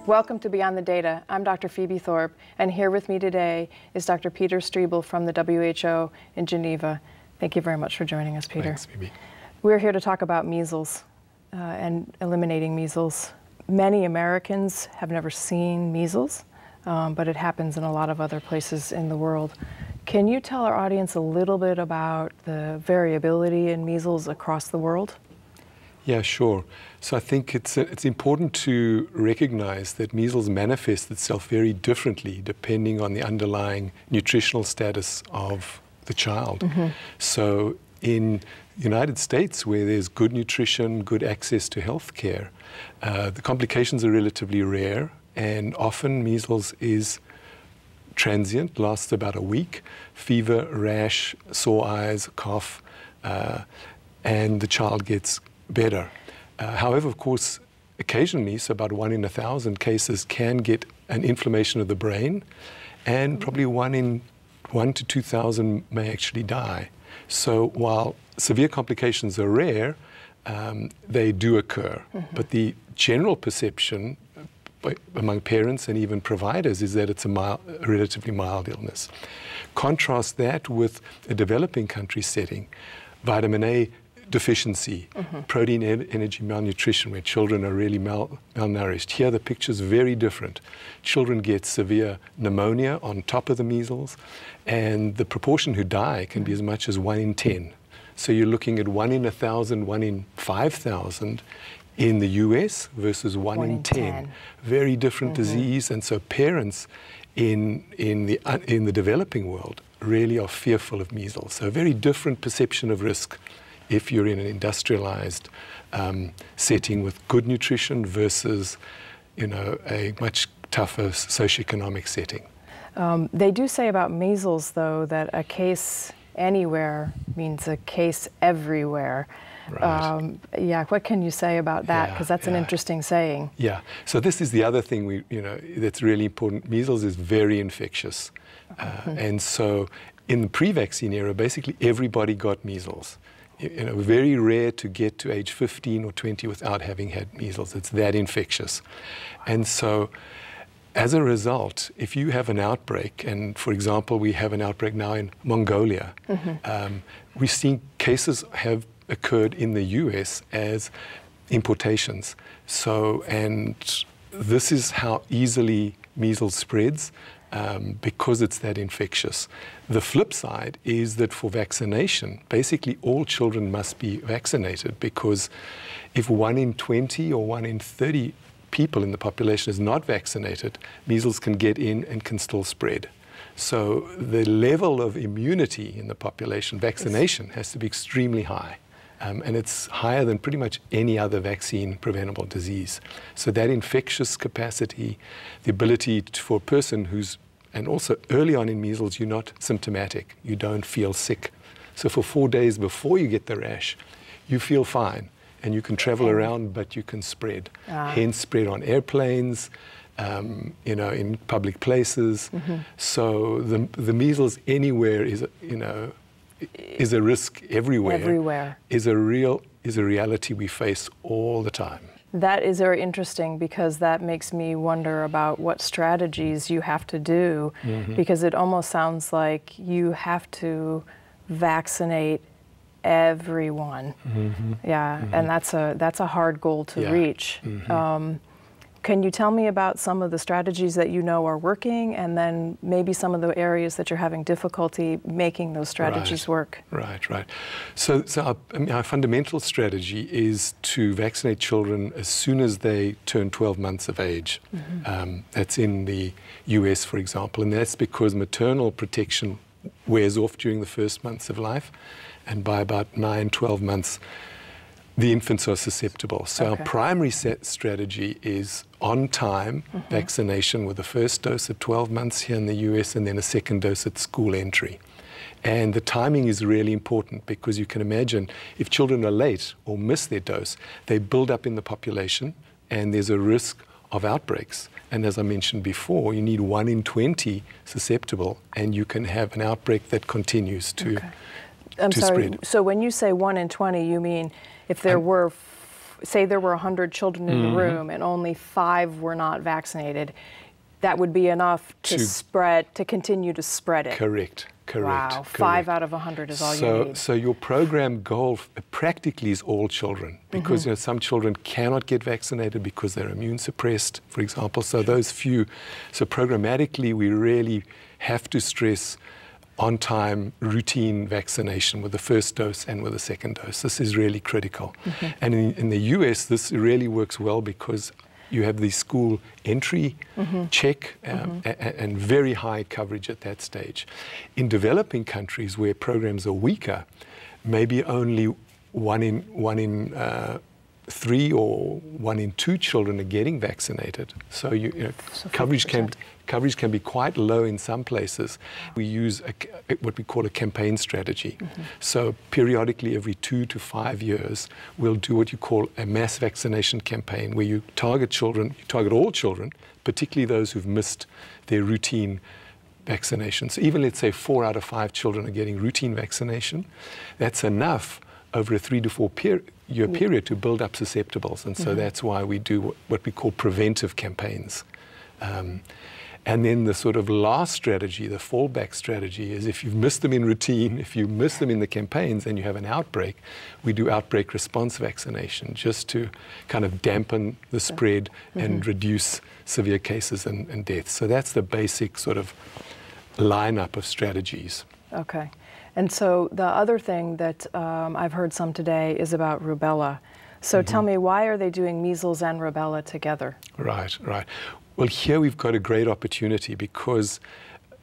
Welcome to Beyond the Data. I'm Dr. Phoebe Thorpe, and here with me today is Dr. Peter Striebel from the WHO in Geneva. Thank you very much for joining us, Peter. Thanks, Phoebe. We're here to talk about measles and eliminating measles. Many Americans have never seen measles, but it happens in a lot of other places in the world. Can you tell our audience a little bit about the variability in measles across the world? Yeah, sure. So I think it's important to recognize that measles manifests itself very differently depending on the underlying nutritional status of the child. So in the United States, where there's good nutrition, good access to health care, the complications are relatively rare, and often measles is transient, lasts about a week, fever, rash, sore eyes, cough, and the child gets better. However, of course, occasionally, so about 1 in 1,000 cases can get an inflammation of the brain, and probably 1 to 2,000 may actually die. So while severe complications are rare, they do occur. But the general perception among parents and even providers is that it's a relatively mild illness. Contrast that with a developing country setting, vitamin A deficiency, protein energy malnutrition, where children are really malnourished. Here the picture's very different. Children get severe pneumonia on top of the measles, and the proportion who die can be as much as 1 in 10. So you're looking at 1 in 1,000, 1 in 5,000 in the US versus 1 in 10. Very different disease, and so parents in the developing world really are fearful of measles. So a very different perception of risk if you're in an industrialized setting with good nutrition versus, a much tougher socioeconomic setting. They do say about measles, though, that a case anywhere means a case everywhere. Right. Yeah, what can you say about that? Because that's an interesting saying. Yeah, so this is the other thing that's really important. Measles is very infectious. And so in the pre-vaccine era, basically everybody got measles. Very rare to get to age 15 or 20 without having had measles. It's that infectious. And so as a result, if you have an outbreak, and for example, we have an outbreak now in Mongolia, we've seen cases have occurred in the US as importations. So, and this is how easily measles spreads. Because it's that infectious. The flip side is that for vaccination, basically all children must be vaccinated, because if 1 in 20 or 1 in 30 people in the population is not vaccinated, measles can get in and can still spread. So the level of immunity in the population, vaccination, has to be extremely high. And it's higher than pretty much any other vaccine-preventable disease. So that infectious capacity, the ability for a person who's, and also early on in measles, you're not symptomatic, you don't feel sick. So for 4 days before you get the rash, you feel fine, and you can travel around, but you can spread. Hence spread on airplanes, in public places. So the measles anywhere is a risk everywhere. Is a reality we face all the time. That is very interesting, because that makes me wonder about what strategies you have to do, because it almost sounds like you have to vaccinate everyone. And that's a hard goal to reach. Can you tell me about some of the strategies that you know are working, and then maybe some of the areas that you're having difficulty making those strategies work? Right. So our fundamental strategy is to vaccinate children as soon as they turn 12 months of age. That's in the US, for example, and that's because maternal protection wears off during the first months of life, and by about 9, 12 months, the infants are susceptible. So our primary strategy is on-time vaccination with the first dose at 12 months here in the US, and then a second dose at school entry. And the timing is really important, because you can imagine if children are late or miss their dose, they build up in the population, and there's a risk of outbreaks. And as I mentioned before, you need 1 in 20 susceptible, and you can have an outbreak that continues to I'm sorry, spread. so when you say 1 in 20, you mean if there were say there were 100 children in the room and only 5 were not vaccinated, that would be enough to continue to spread it. Correct. Wow, 5 out of 100 is all you need. So your program goal practically is all children, because some children cannot get vaccinated because they're immune suppressed, for example. So those few. So programmatically, we really have to stress on-time, routine vaccination with the first dose and with the second dose. This is really critical. And in the US, this really works well because you have the school entry check and very high coverage at that stage. In developing countries where programs are weaker, maybe only one in 3 or 1 in 2 children are getting vaccinated. So, so coverage can be quite low in some places. We use what we call a campaign strategy. So periodically, every 2 to 5 years, we'll do what you call a mass vaccination campaign, where you target children, you target all children, particularly those who've missed their routine vaccination. So even, let's say, 4 out of 5 children are getting routine vaccination. That's enough over a 3 to 4 year period to build up susceptibles. And so that's why we do what we call preventive campaigns. And then the sort of last strategy, the fallback strategy, is if you've missed them in routine, if you miss them in the campaigns and you have an outbreak, we do outbreak response vaccination just to kind of dampen the spread and reduce severe cases and deaths. So that's the basic sort of lineup of strategies. Okay. And so the other thing that I've heard some today is about rubella. So tell me, why are they doing measles and rubella together? Right. Well, here we've got a great opportunity because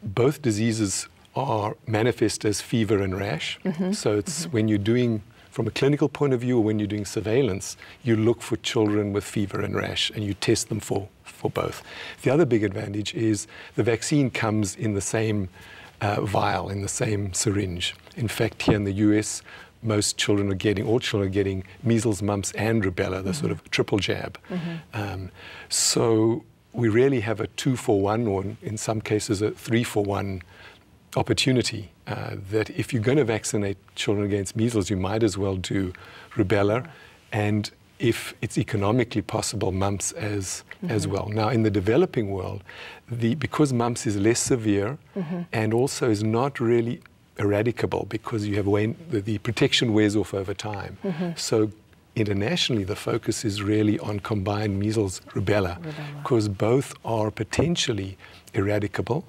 both diseases are manifest as fever and rash. So it's when you're doing, from a clinical point of view, or when you're doing surveillance, you look for children with fever and rash and you test them for both. The other big advantage is the vaccine comes in the same vial, in the same syringe. In fact, here in the US, all children are getting measles, mumps, and rubella, the sort of triple jab. So we really have a 2-for-1, or in some cases a 3-for-1 opportunity, that if you're going to vaccinate children against measles, you might as well do rubella, and if it's economically possible, mumps as well. Now, in the developing world, because mumps is less severe and also is not really eradicable because you have the protection wears off over time. So internationally, the focus is really on combined measles rubella, because both are potentially eradicable,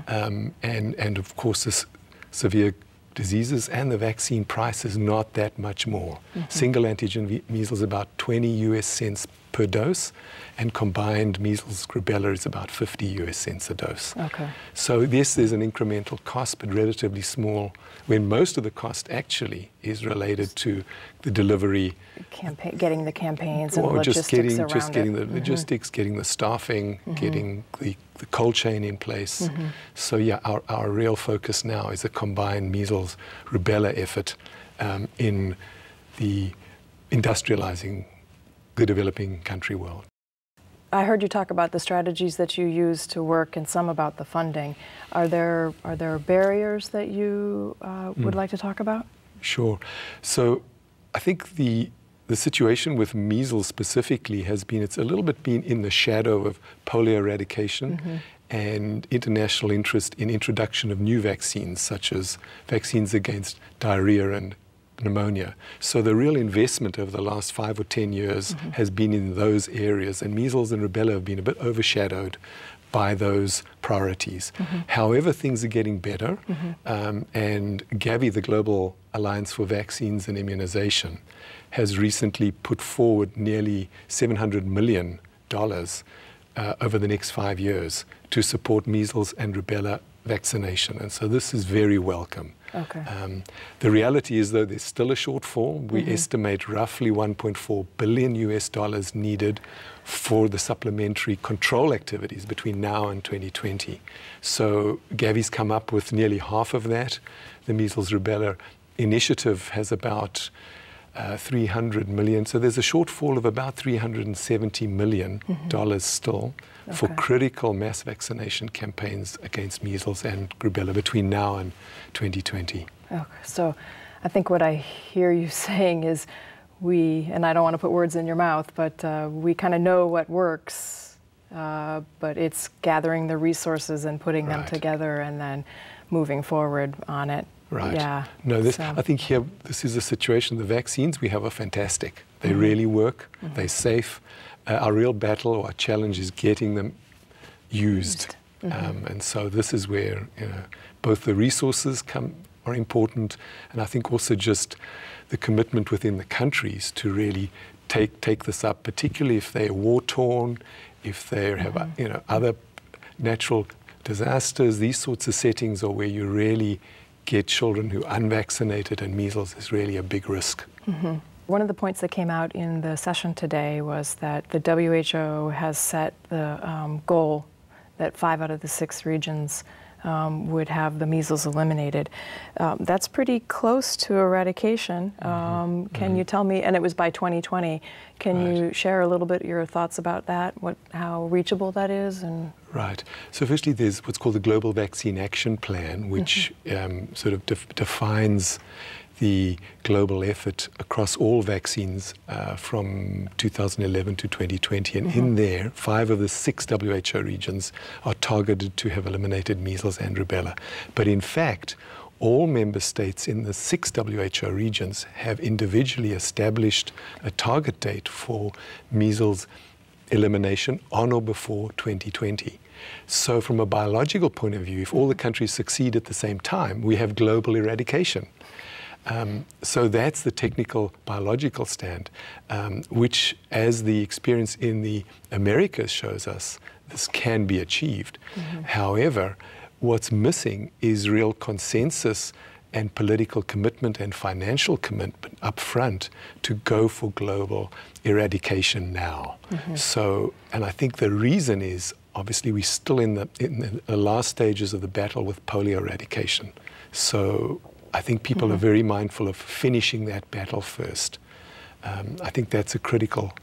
and of course this severe diseases, and the vaccine price is not that much more. Single antigen measles about 20 US cents per dose, and combined measles rubella is about 50 US cents a dose. So yes, there's an incremental cost, but relatively small, when most of the cost actually is related to the delivery, getting the campaigns and logistics around it. Just getting the logistics, getting the staffing, getting the cold chain in place. So yeah, our real focus now is a combined measles rubella effort in the industrializing the developing country world. I heard you talk about the strategies that you use to work and some about the funding. Are there barriers that you would like to talk about? Sure. So I think the situation with measles specifically has been, it's a little bit been in the shadow of polio eradication and international interest in introduction of new vaccines, such as vaccines against diarrhea and pneumonia. So the real investment over the last 5 or 10 years has been in those areas, and measles and rubella have been a bit overshadowed by those priorities. However, things are getting better, and Gavi, the Global Alliance for Vaccines and Immunization, has recently put forward nearly $700 million over the next 5 years to support measles and rubella vaccination, and so this is very welcome. The reality is, though, there's still a shortfall. We estimate roughly $1.4 billion US needed for the supplementary control activities between now and 2020. So Gavi's come up with nearly half of that. The Measles Rubella Initiative has about 300 million. So there's a shortfall of about $370 million still for critical mass vaccination campaigns against measles and rubella between now and 2020. So I think what I hear you saying is and I don't want to put words in your mouth, but we kind of know what works, but it's gathering the resources and putting them together and then moving forward on it. Right. Yeah. No, I think here, this is a situation, the vaccines we have are fantastic. They really work, they're safe. Our real battle or our challenge is getting them used. And so this is where, both the resources are important, and I think also just the commitment within the countries to really take this up, particularly if they're war-torn, if they have other natural disasters. These sorts of settings are where you really get children who are unvaccinated, and measles is really a big risk. One of the points that came out in the session today was that the WHO has set the goal that 5 out of the 6 regions would have the measles eliminated. That's pretty close to eradication. Can you tell me, and it was by 2020, can you share a little bit your thoughts about that, how reachable that is? Right. So firstly, there's what's called the Global Vaccine Action Plan, which sort of defines the global effort across all vaccines from 2011 to 2020. And in there, 5 of the 6 WHO regions are targeted to have eliminated measles and rubella. But in fact, all member states in the 6 WHO regions have individually established a target date for measles elimination on or before 2020. So from a biological point of view, if all the countries succeed at the same time, we have global eradication. So that's the technical biological stand, which, as the experience in the Americas shows us, this can be achieved. However, what's missing is real consensus and political commitment and financial commitment up front to go for global eradication now. So, and I think the reason is, obviously, we're still in the last stages of the battle with polio eradication. So I think people are very mindful of finishing that battle first. I think that's a critical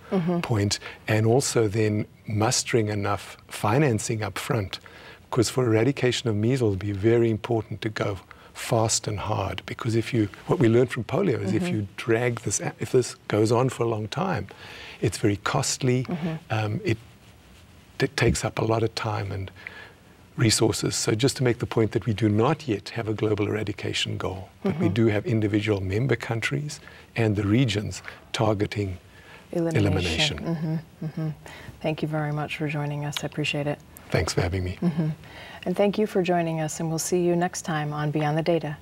point. And also then mustering enough financing up front, because for eradication of measles, it would be very important to go fast and hard, because what we learned from polio is if you drag this, if this goes on for a long time, it's very costly. It takes up a lot of time and resources. So just to make the point that we do not yet have a global eradication goal, but we do have individual member countries and the regions targeting elimination. Thank you very much for joining us. I appreciate it. Thanks for having me. And thank you for joining us, and we'll see you next time on Beyond the Data.